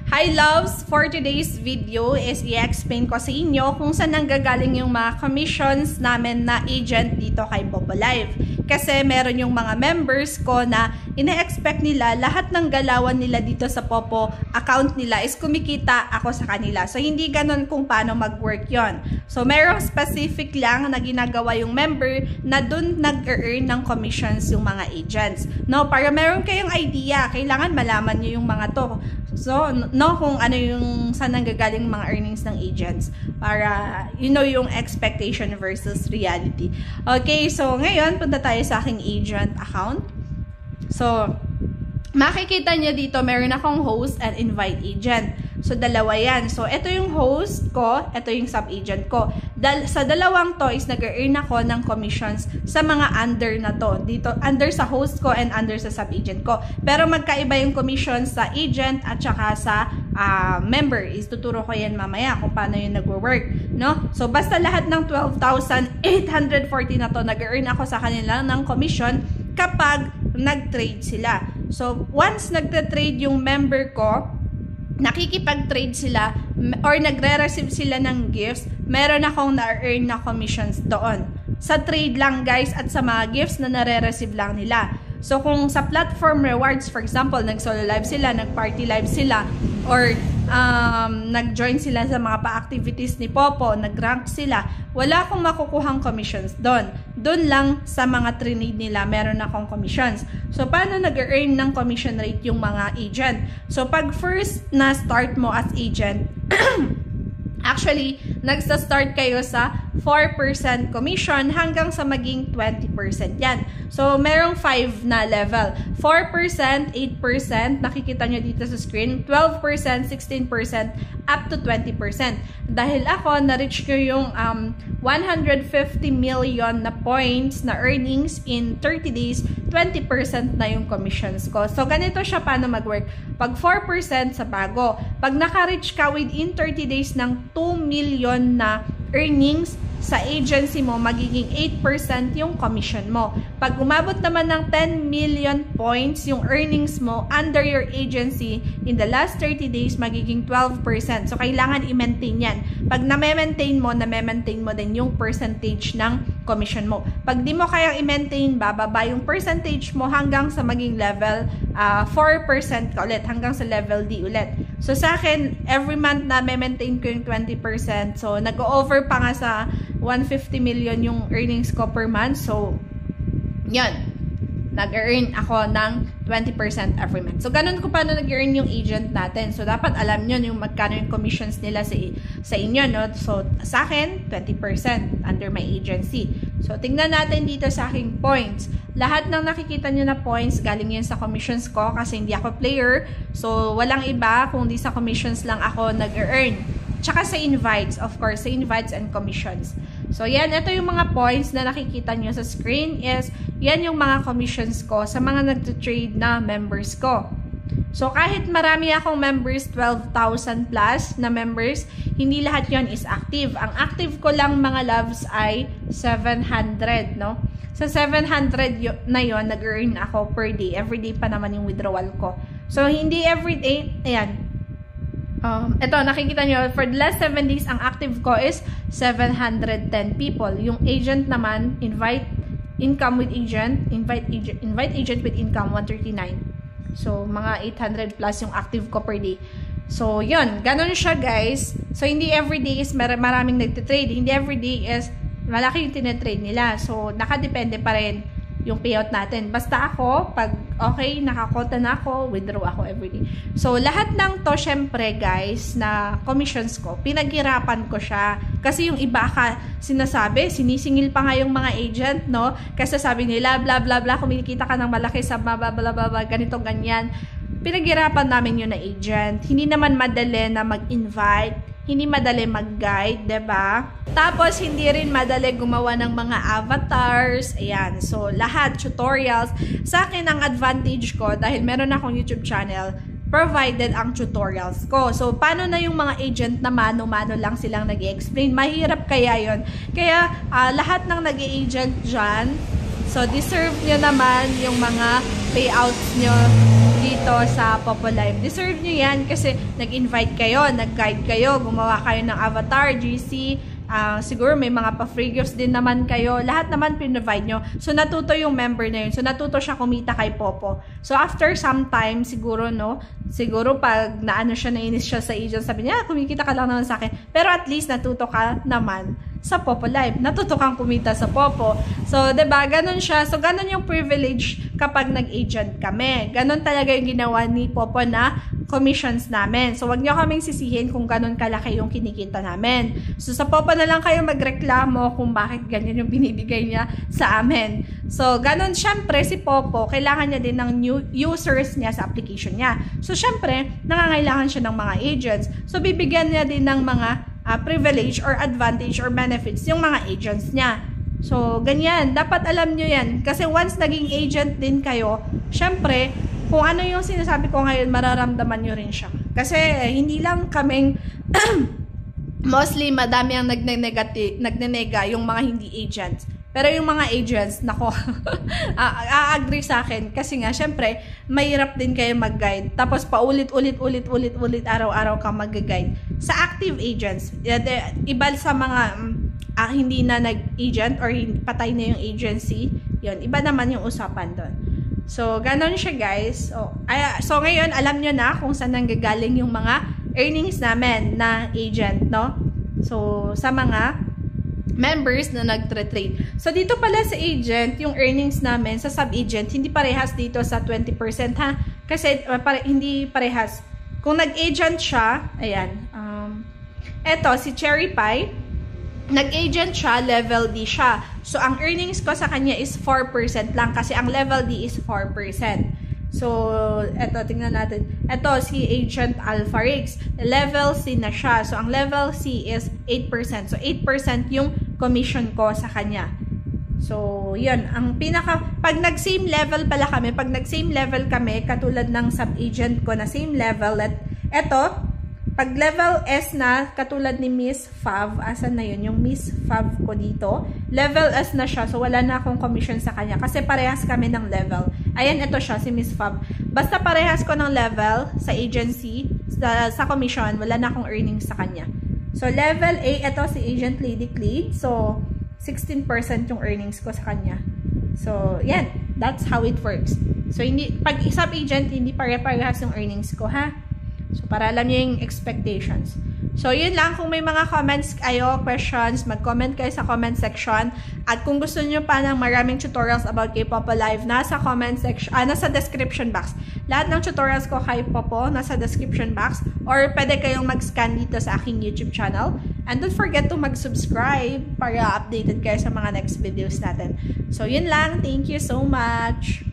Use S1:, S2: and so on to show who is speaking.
S1: Hi loves! For today's video is i-explain ko sa inyo kung saan nanggagaling yung mga commissions namin na agent dito kay Bobo Live. Kasi meron yung mga members ko na ina-expect nila lahat ng galawan nila dito sa Popo account nila is kumikita ako sa kanila. So hindi ganun kung paano mag-work yon. So merong specific lang na ginagawa yung member na dun nag-earn ng commissions yung mga agents. No, para meron kayong idea, kailangan malaman nyo yung mga to. So, kung ano yung saan nanggagaling mga earnings ng agents para yung expectation versus reality. Okay, so ngayon punta tayo sa aking agent account. So, makikita nyo dito meron akong host and invite agent. So, dalawa yan. So, ito yung host ko, ito yung sub-agent ko. Sa dalawang to is nag-earn ako ng commissions sa mga under na to. Dito, under sa host ko and under sa sub-agent ko. Pero magkaiba yung commissions sa agent at saka sa member. Is tuturo ko yan mamaya kung paano yung nag-work. No? So, basta lahat ng 12,840 na to, nag-earn ako sa kanila ng commission kapag nag-trade sila. So, once nagta-trade yung member ko, nakikipag-trade sila or nagre-receive sila ng gifts, meron akong na-earn na commissions doon. Sa trade lang guys at sa mga gifts na nare-receive lang nila. So kung sa platform rewards, for example, nag-solo live sila, nag-party live sila, or nag-join sila sa mga pa-activities ni Popo, nag-rank sila, wala akong makukuhang commissions doon. Doon lang sa mga trade nila, meron akong commissions. So, paano nag-earn ng commission rate yung mga agent? So, pag first na start mo as agent, actually, nagsa-start kayo sa 4% commission hanggang sa maging 20% yan. So, merong 5 na level. 4%, 8%, nakikita nyo dito sa screen, 12%, 16%, up to 20%. Dahil ako, na-reach ko yung 150 million na points na earnings in 30 days, 20% na yung commissions ko. So, ganito siya paano mag-work. Pag 4% sa bago, pag naka-reach ka within 30 days ng 2 million na earnings sa agency mo, magiging 8% yung commission mo. Pag umabot naman ng 10 million points yung earnings mo under your agency in the last 30 days, magiging 12%. So, kailangan i-maintain yan. Pag na-maintain mo din yung percentage ng commission mo. Pag di mo kayang i-maintain, bababa yung percentage mo hanggang sa maging level 4% ka ulit, hanggang sa level D ulit. So, sa akin, every month na maintain ko yung 20%. So, nag-over pa nga sa 150 million yung earnings ko per month. So, yan. Nag-earn ako ng 20% every month. So, ganun ko paano nag-earn yung agent natin. So, dapat alam nyo yung magkano yung commissions nila sa inyo, no? So, sa akin, 20% under my agency. So, tingnan natin dito sa aking points. Lahat ng nakikita nyo na points, galing yun sa commissions ko kasi hindi ako player. So, walang iba kung di sa commissions lang ako nag-earn. Tsaka sa invites, of course, sa invites and commissions. So, yan, ito yung mga points na nakikita nyo sa screen is, yan yung mga commissions ko sa mga nagtutrade na members ko. So, kahit marami akong members, 12,000 plus na members, hindi lahat yon is active. Ang active ko lang mga loves ay 700, no? Sa 700 na yon nag-earn ako per day. Everyday pa naman yung withdrawal ko. So, hindi everyday, ayan. Ito, nakikita nyo, for the last 7 days, ang active ko is 710 people. Yung agent naman, invite agent with income, 139. So, mga 800 plus yung active ko per day. So, yun. Ganon siya, guys. So, hindi everyday is maraming nagtitrade. Hindi everyday is malaki yung tinatrade nila. So, nakadepende pa rin yung payout natin. Basta ako, pag okay, nakakota na ako, withdraw ako everyday. So, lahat ng to, syempre guys, na commissions ko, pinaghirapan ko siya. Kasi yung iba sinasabi, sinisingil pa nga yung mga agent, no? Kasi sabi nila, bla bla bla, kumikita ka ng malaki sa bla bla bla bla, ganito, ganyan. Pinaghirapan namin yun na agent. Hindi naman madali na mag-invite. Hindi madali mag-guide, diba? Tapos, hindi rin madali gumawa ng mga avatars. Ayan. So, lahat, tutorials. Sa akin, ang advantage ko, dahil meron akong YouTube channel, provided ang tutorials ko. So, paano na yung mga agent na mano-mano lang silang nag-i-explain? Mahirap kaya yon. Kaya, lahat ng nag-i-agent dyan, so, deserve nyo naman yung mga payouts nyo dito sa Popo Live. Deserve nyo yan kasi nag-invite kayo, nag-guide kayo, gumawa kayo ng avatar, GC, siguro may mga pa-free gifts din naman kayo. Lahat naman pinrovide nyo. So, natuto yung member na yun. So, natuto siya kumita kay Popo. So, after some time, siguro, no? Siguro, pag naano siya, nainis siya sa agent, sabi niya, kumikita ka lang naman sa akin. Pero at least, natuto ka naman sa Popo Live. Natuto kang kumita sa Popo. So, diba? Ganon siya. So, ganon yung privilege kapag nag-agent kami. Ganon talaga yung ginawa ni Popo na commissions namin. So, wag nyo kaming sisihin kung ganon kalaki yung kinikita namin. So, sa Popo na lang kayo magreklamo kung bakit ganyan yung binibigay niya sa amin. So, ganon, syempre, si Popo, kailangan niya din ng new users niya sa application niya. So, syempre, nangangailangan siya ng mga agents. So, bibigyan niya din ng mga privilege or advantage or benefits yung mga agents niya. So, ganyan. Dapat alam nyo yan. Kasi once naging agent din kayo, syempre, kung ano yung sinasabi ko ngayon, mararamdaman nyo rin siya. Kasi, hindi lang kaming mostly, madami ang nagnenega yung mga hindi agents. Pero yung mga agents, nako, a-agree sa akin. Kasi nga, syempre, mahirap din kayo mag-guide. Tapos, paulit-ulit, araw-araw ka mag-guide. Sa active agents, iba sa mga hindi na nag-agent or patay na yung agency, yun, iba naman yung usapan doon. So, ganon siya, guys. So, ngayon, alam nyo na kung saan nanggagaling yung mga earnings namin na agent, no? So, sa mga members na nagtre-trade. So, dito pala sa agent, yung earnings namin sa sub-agent, hindi parehas dito sa 20%, ha? Kasi, hindi parehas. Kung nag-agent siya, ayan, eto, si Cherry Pie, nag-agent siya, level D siya. So, ang earnings ko sa kanya is 4% lang kasi ang level D is 4%. So, eto, tingnan natin. Eto, si Agent Alpha Riggs. Level C na siya. So, ang level C is 8%. So, 8% yung commission ko sa kanya. So, yun. Ang pag nag-same level pala kami, pag nag-same level kami, katulad ng sub-agent ko na same level, eto, pag level S na, katulad ni Miss Fav, asan na yun? Yung Miss Fav ko dito, level S na siya, so wala na akong commission sa kanya, kasi parehas kami ng level. Ayan, ito siya, si Miss Fav. Basta parehas ko ng level sa agency, sa commission, wala na akong earnings sa kanya. So, level A, ito si Agent Lady Cleed, so 16% yung earnings ko sa kanya. So, yan, that's how it works. So, pag sub-agent, hindi pare-parehas yung earnings ko, ha? So, para alam niyo yung expectations. So, yun lang. Kung may mga comments kayo, questions, mag-comment kayo sa comment section. At kung gusto niyo pa ng maraming tutorials about kay Popo Live, nasa comment section, nasa description box. Lahat ng tutorials ko kay Popo, nasa description box. Or pwede kayong mag-scan dito sa aking YouTube channel. And don't forget to mag-subscribe para updated kayo sa mga next videos natin. So, yun lang. Thank you so much!